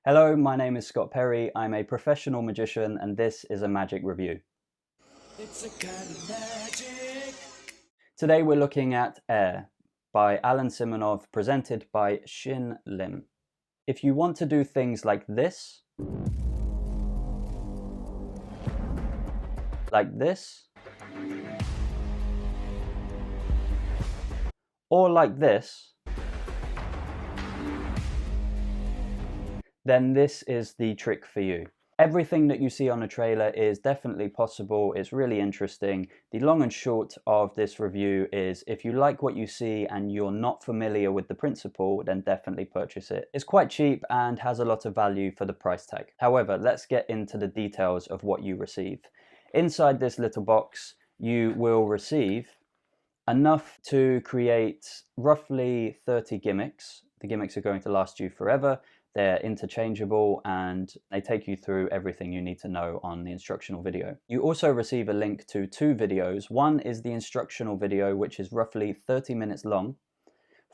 Hello, my name is Scott Perry. I'm a professional magician and this is a magic review. It's a kind of magic. Today we're looking at Air by Alain Simonov, presented by Shin Lim. If you want to do things like this, or like this, then this is the trick for you. Everything that you see on the trailer is definitely possible. It's really interesting. The long and short of this review is if you like what you see and you're not familiar with the principle, then definitely purchase it. It's quite cheap and has a lot of value for the price tag. However, let's get into the details of what you receive. Inside this little box, you will receive enough to create roughly 30 gimmicks. The gimmicks are going to last you forever. They're interchangeable and they take you through everything you need to know on the instructional video. You also receive a link to two videos. One is the instructional video, which is roughly 30 minutes long,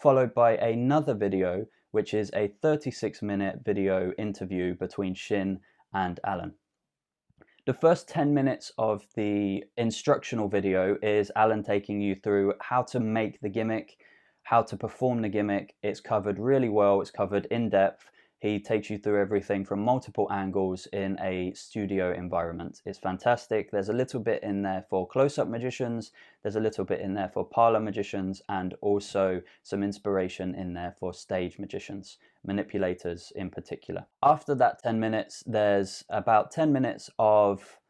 followed by another video, which is a 36-minute video interview between Shin and Alain. The first 10 minutes of the instructional video is Alain taking you through how to make the gimmick, how to perform the gimmick. It's covered really well, it's covered in depth. He takes you through everything from multiple angles in a studio environment. It's fantastic. There's a little bit in there for close-up magicians, there's a little bit in there for parlor magicians, and also some inspiration in there for stage magicians, manipulators in particular. After that 10 minutes, there's about 10 minutes of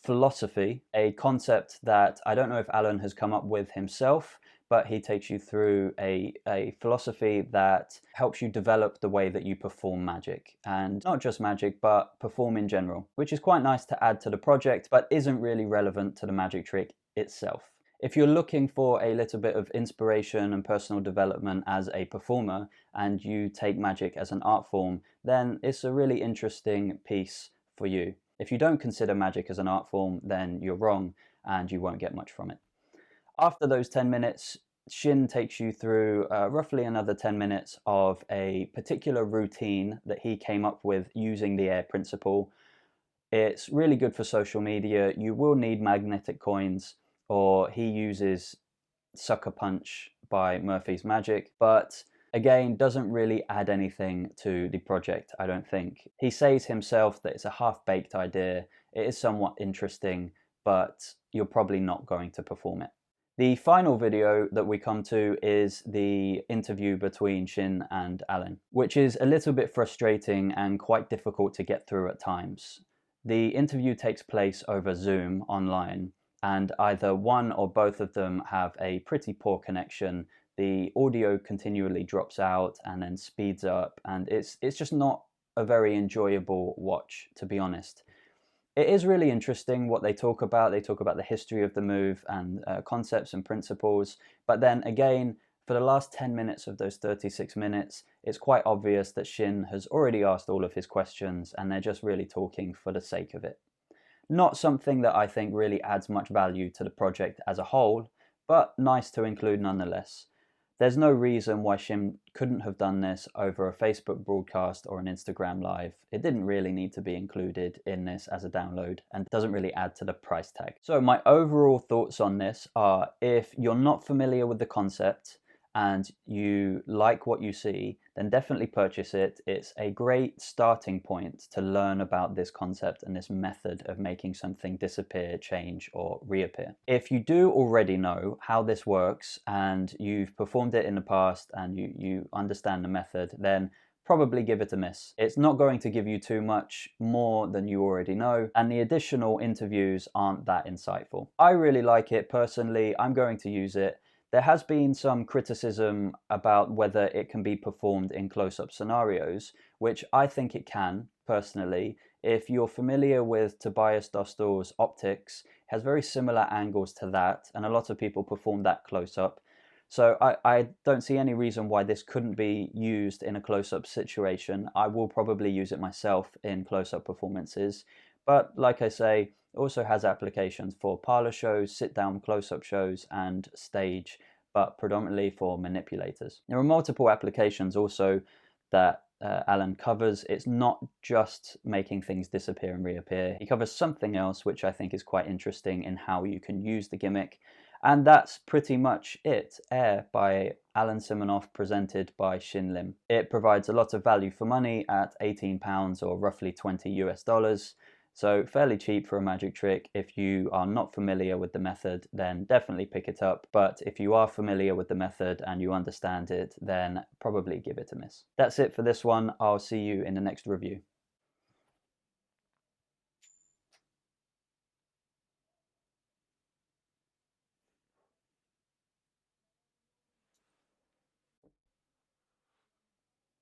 philosophy, a concept that I don't know if Alain has come up with himself, but he takes you through a philosophy that helps you develop the way that you perform magic. And not just magic, but perform in general, which is quite nice to add to the project, but isn't really relevant to the magic trick itself. If you're looking for a little bit of inspiration and personal development as a performer, and you take magic as an art form, then it's a really interesting piece for you. If you don't consider magic as an art form, then you're wrong and you won't get much from it. After those 10 minutes, Shin takes you through roughly another 10 minutes of a particular routine that he came up with using the air principle. It's really good for social media. You will need magnetic coins, or he uses Sucker Punch by Murphy's Magic, but again, doesn't really add anything to the project, I don't think. He says himself that it's a half-baked idea. It is somewhat interesting, but you're probably not going to perform it. The final video that we come to is the interview between Shin and Alain, which is a little bit frustrating and quite difficult to get through at times. The interview takes place over Zoom online, and either one or both of them have a pretty poor connection. The audio continually drops out and then speeds up, and it's just not a very enjoyable watch, to be honest. It is really interesting what they talk about. They talk about the history of the move and concepts and principles. But then again, for the last 10 minutes of those 36 minutes, it's quite obvious that Shin has already asked all of his questions and they're just really talking for the sake of it. Not something that I think really adds much value to the project as a whole, but nice to include nonetheless. There's no reason why Shin couldn't have done this over a Facebook broadcast or an Instagram live. It didn't really need to be included in this as a download and doesn't really add to the price tag. So my overall thoughts on this are, if you're not familiar with the concept and you like what you see, then definitely purchase it. It's a great starting point to learn about this concept and this method of making something disappear, change, or reappear. If you do already know how this works and you've performed it in the past and you understand the method, then probably give it a miss. It's not going to give you too much more than you already know, and the additional interviews aren't that insightful. I really like it personally. I'm going to use it. There has been some criticism about whether it can be performed in close-up scenarios, which I think it can, personally. If you're familiar with Tobias Dostal's optics, it has very similar angles to that, and a lot of people perform that close-up. So I don't see any reason why this couldn't be used in a close-up situation. I will probably use it myself in close-up performances, but like I say, it also has applications for parlor shows, sit-down close-up shows, and stage, but predominantly for manipulators. There are multiple applications also that Alain covers. It's not just making things disappear and reappear. He covers something else which I think is quite interesting in how you can use the gimmick. And that's pretty much it. Air by Alain Simonov, presented by Shin Lim. It provides a lot of value for money at £18 or roughly $20 US. So fairly cheap for a magic trick. If you are not familiar with the method, then definitely pick it up. But if you are familiar with the method and you understand it, then probably give it a miss. That's it for this one. I'll see you in the next review.